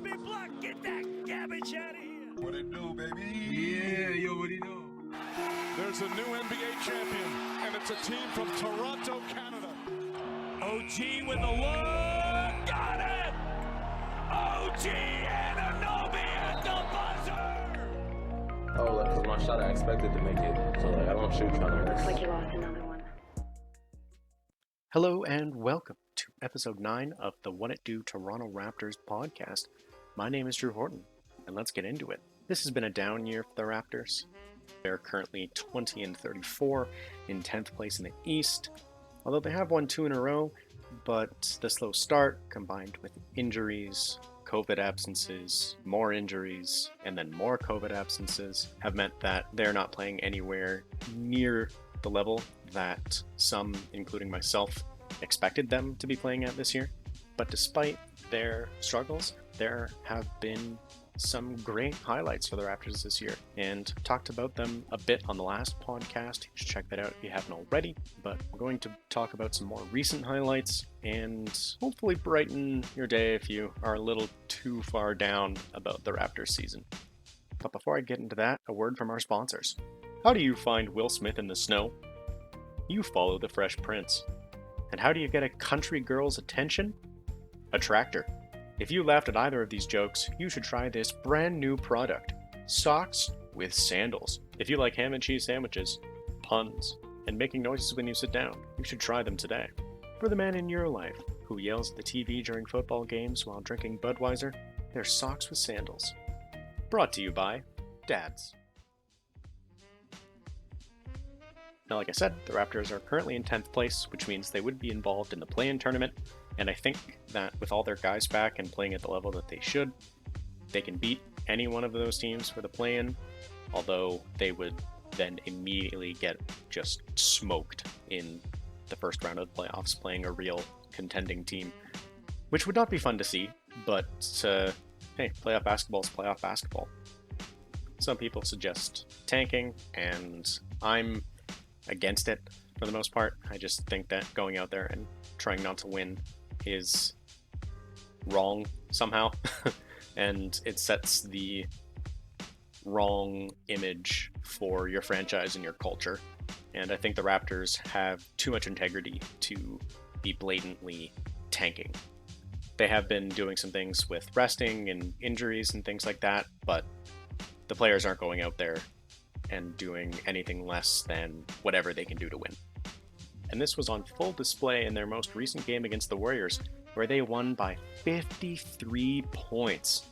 baby Black, get that garbage out of here. What it do, baby? Yeah, yo, what do you know? There's a new NBA champion, and it's a team from Toronto, Canada. OG with the look, got it! OG Anunoby at the buzzer! Oh, like, cause my shot I expected to make it, so like I don't shoot trying to miss. Like you lost another one. Hello and welcome to episode 9 of the What It Do Toronto Raptors podcast. My name is Drew Horton, and let's get into it. This has been a down year for the Raptors. They're currently 20-34 in 10th place in the East, although they have won 2 in a row, but the slow start combined with injuries, COVID absences, more injuries, and then more COVID absences have meant that they're not playing anywhere near the level that some, including myself, expected them to be playing at this year. But despite their struggles, there have been some great highlights for the Raptors this year, and talked about them a bit on the last podcast. You should check that out if you haven't already. But we're going to talk about some more recent highlights and hopefully brighten your day if you are a little too far down about the Raptors season. But before I get into that, a word from our sponsors. How do you find Will Smith in the snow? You follow the Fresh Prince. And how do you get a country girl's attention? A tractor. If you laughed at either of these jokes, you should try this brand new product, socks with sandals. If you like ham and cheese sandwiches, puns, and making noises when you sit down, you should try them today. For the man in your life who yells at the TV during football games while drinking Budweiser, they're socks with sandals. Brought to you by Dads. Now, like I said, the Raptors are currently in 10th place, which means they would be involved in the play-in tournament, and I think that with all their guys back and playing at the level that they should, they can beat any one of those teams for the play-in, although they would then immediately get just smoked in the first round of the playoffs, playing a real contending team, which would not be fun to see, but hey, playoff basketball is playoff basketball. Some people suggest tanking, and I'm against it for the most part. I just think that going out there and trying not to win is wrong somehow, and it sets the wrong image for your franchise and your culture. And I think the Raptors have too much integrity to be blatantly tanking. They have been doing some things with resting and injuries and things like that, but the players aren't going out there and doing anything less than whatever they can do to win. And this was on full display in their most recent game against the Warriors, where they won by 53 points.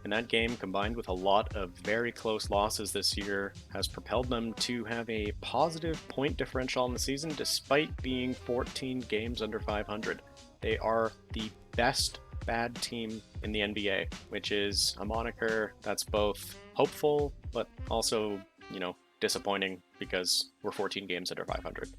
And that game, combined with a lot of very close losses this year, has propelled them to have a positive point differential in the season, despite being 14 games under 500. They are the best bad team in the NBA, which is a moniker that's both hopeful, but also, disappointing because we're 14 games under 500.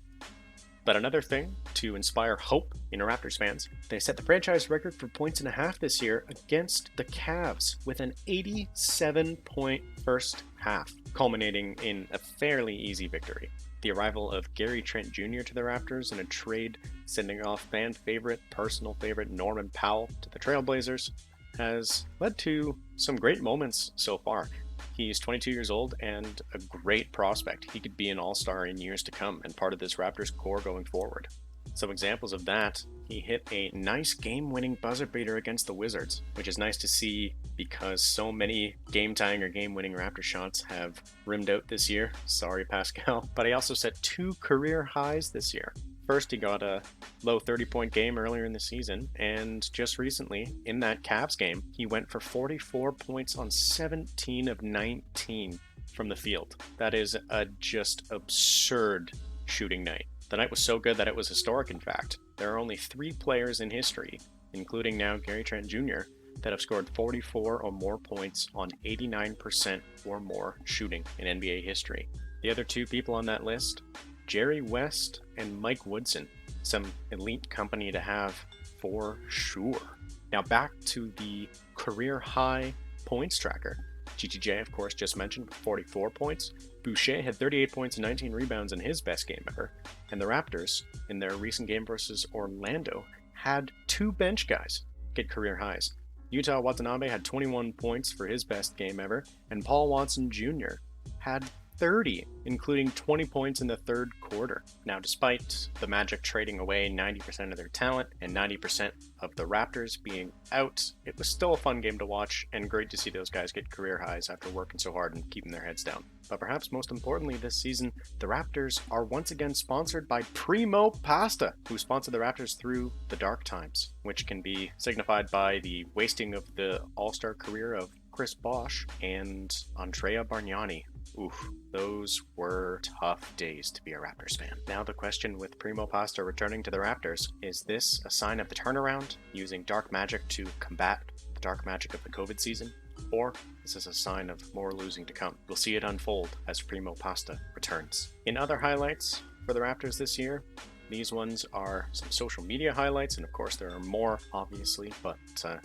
But another thing to inspire hope in Raptors fans, they set the franchise record for points and a half this year against the Cavs with an 87-point first half, culminating in a fairly easy victory. The arrival of Trent Jr. to the Raptors in a trade sending off fan favorite, personal favorite Norman Powell to the Trailblazers has led to some great moments so far. He's 22 years old and a great prospect. He could be an all-star in years to come and part of this Raptors core going forward. Some examples of that: he hit a nice game-winning buzzer beater against the Wizards, which is nice to see because so many game-tying or game-winning Raptor shots have rimmed out this year. Sorry, Pascal. But he also set 2 career highs this year. First, he got a low 30-point game earlier in the season, and just recently, in that Cavs game, he went for 44 points on 17 of 19 from the field. That is a just absurd shooting night. The night was so good that it was historic, in fact. There are only 3 players in history, including now Trent Jr., that have scored 44 or more points on 89% or more shooting in NBA history. The other 2 people on that list, Jerry West and Mike Woodson. Some elite company to have for sure. Now back to the career high points tracker. GTJ, of course, just mentioned with 44 points. Boucher had 38 points and 19 rebounds in his best game ever. And the Raptors, in their recent game versus Orlando, had 2 bench guys get career highs. Yuta Watanabe had 21 points for his best game ever, and Paul Watson Jr. had 30, including 20 points in the third quarter. Now, despite the Magic trading away 90% of their talent and 90% of the Raptors being out, it was still a fun game to watch and great to see those guys get career highs after working so hard and keeping their heads down. But perhaps most importantly this season, the Raptors are once again sponsored by Primo Pasta, who sponsored the Raptors through the dark times, which can be signified by the wasting of the all-star career of Chris Bosh and Andrea Bargnani. Oof, those were tough days to be a Raptors fan. Now the question with Primo Pasta returning to the Raptors, is this a sign of the turnaround, using dark magic to combat the dark magic of the COVID season? Or is this a sign of more losing to come? We'll see it unfold as Primo Pasta returns. In other highlights for the Raptors this year, these ones are some social media highlights, and of course there are more, obviously, but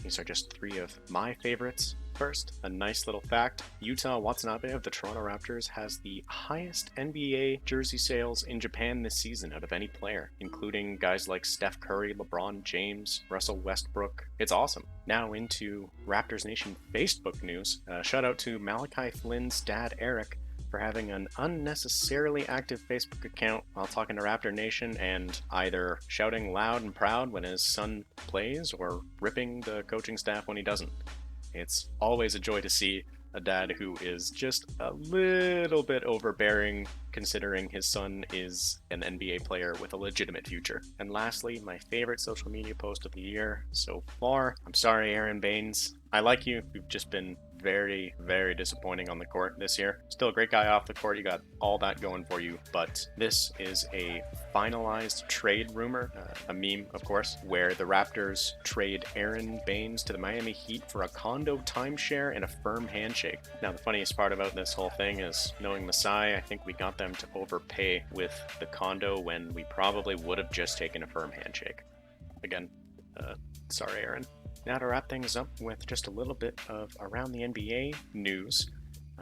these are just 3 of my favorites. First, a nice little fact, Yuta Watanabe of the Toronto Raptors has the highest NBA jersey sales in Japan this season out of any player, including guys like Steph Curry, LeBron James, Russell Westbrook. It's awesome. Now into Raptors Nation Facebook news. Shout out to Malachi Flynn's dad, Eric, for having an unnecessarily active Facebook account while talking to Raptor Nation and either shouting loud and proud when his son plays or ripping the coaching staff when he doesn't. It's always a joy to see a dad who is just a little bit overbearing considering his son is an NBA player with a legitimate future. And lastly, my favorite social media post of the year so far. I'm sorry, Aaron Baines. I like you. You've just been very, very disappointing on the court this year. Still a great guy off the court. You got all that going for you. But this is a finalized trade rumor, a meme, of course, where the Raptors trade Aaron Baines to the Miami Heat for a condo timeshare and a firm handshake. Now, the funniest part about this whole thing is, knowing Masai, I think we got them to overpay with the condo when we probably would have just taken a firm handshake. Again, sorry, Aaron. Now to wrap things up with just a little bit of around the NBA news.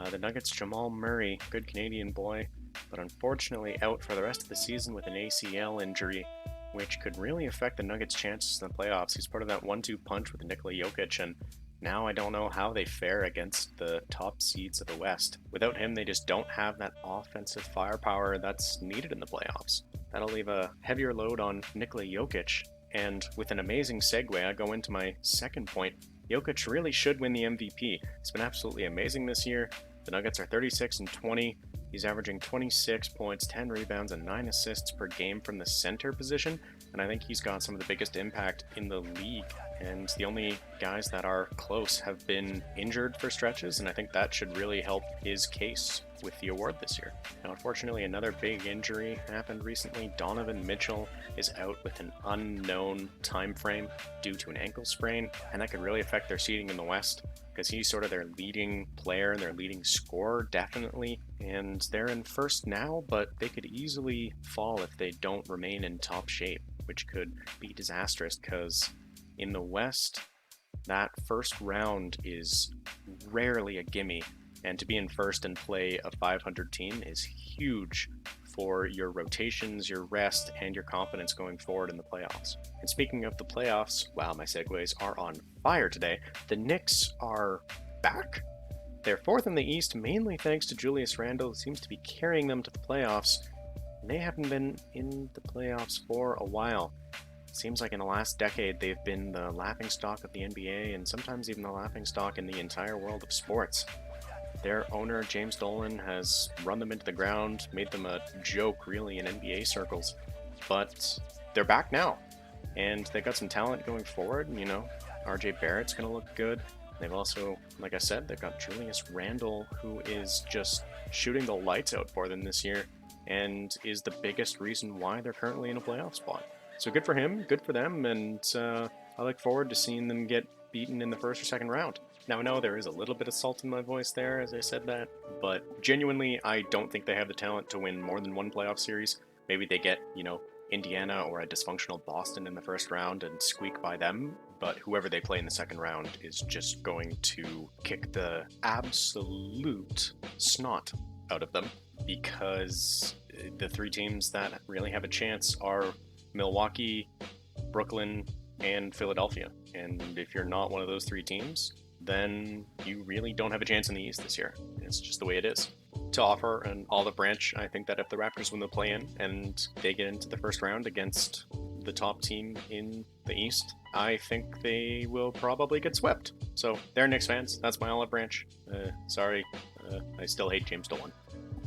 The Nuggets' Jamal Murray, good Canadian boy, but unfortunately out for the rest of the season with an ACL injury, which could really affect the Nuggets' chances in the playoffs. He's part of that 1-2 punch with Nikola Jokic, and now I don't know how they fare against the top seeds of the West. Without him, they just don't have that offensive firepower that's needed in the playoffs. That'll leave a heavier load on Nikola Jokic. And with an amazing segue, I go into my second point. Jokic really should win the MVP. He's been absolutely amazing this year. The Nuggets are 36-20. He's averaging 26 points, 10 rebounds, and 9 assists per game from the center position. And I think he's got some of the biggest impact in the league. And the only guys that are close have been injured for stretches, and I think that should really help his case with the award this year. Now, unfortunately, another big injury happened recently. Donovan Mitchell is out with an unknown time frame due to an ankle sprain, and that could really affect their seeding in the West, because he's sort of their leading player and their leading scorer, definitely. And they're in first now, but they could easily fall if they don't remain in top shape, which could be disastrous, because in the West, that first round is rarely a gimme, and to be in first and play a 500 team is huge for your rotations, your rest, and your confidence going forward in the playoffs. And speaking of the playoffs, wow, my segues are on fire today. The Knicks are back. They're fourth in the East, mainly thanks to Julius Randle, who seems to be carrying them to the playoffs. And they haven't been in the playoffs for a while. Seems like in the last decade they've been the laughingstock of the NBA and sometimes even the laughingstock in the entire world of sports. Their owner, James Dolan, has run them into the ground, made them a joke really in NBA circles, but they're back now, and they got some talent going forward. You know, RJ Barrett's going to look good. They've also, like I said, they've got Julius Randle, who is just shooting the lights out for them this year and is the biggest reason why they're currently in a playoff spot. So good for him, good for them, and I look forward to seeing them get beaten in the first or second round. Now, I know there is a little bit of salt in my voice there as I said that, but genuinely, I don't think they have the talent to win more than one playoff series. Maybe they get, Indiana or a dysfunctional Boston in the first round and squeak by them, but whoever they play in the second round is just going to kick the absolute snot out of them, because the 3 teams that really have a chance are Milwaukee, Brooklyn, and Philadelphia. And if you're not one of those three teams, then you really don't have a chance in the East this year. It's just the way it is. To offer an olive branch, I think that if the Raptors win the play-in and they get into the first round against the top team in the East, I think they will probably get swept. So there, Knicks fans, that's my olive branch. Sorry, I still hate James Dolan.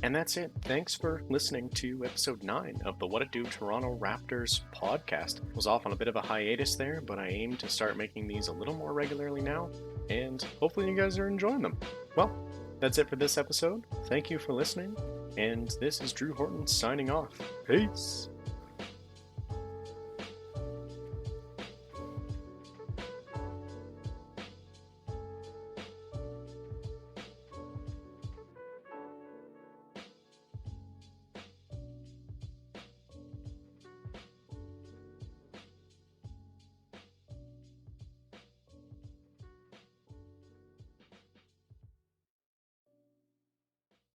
And that's it. Thanks for listening to episode 9 of the What It Do Toronto Raptors podcast. I was off on a bit of a hiatus there, but I aim to start making these a little more regularly now, and hopefully you guys are enjoying them. Well, that's it for this episode. Thank you for listening, and this is Drew Horton signing off. Peace!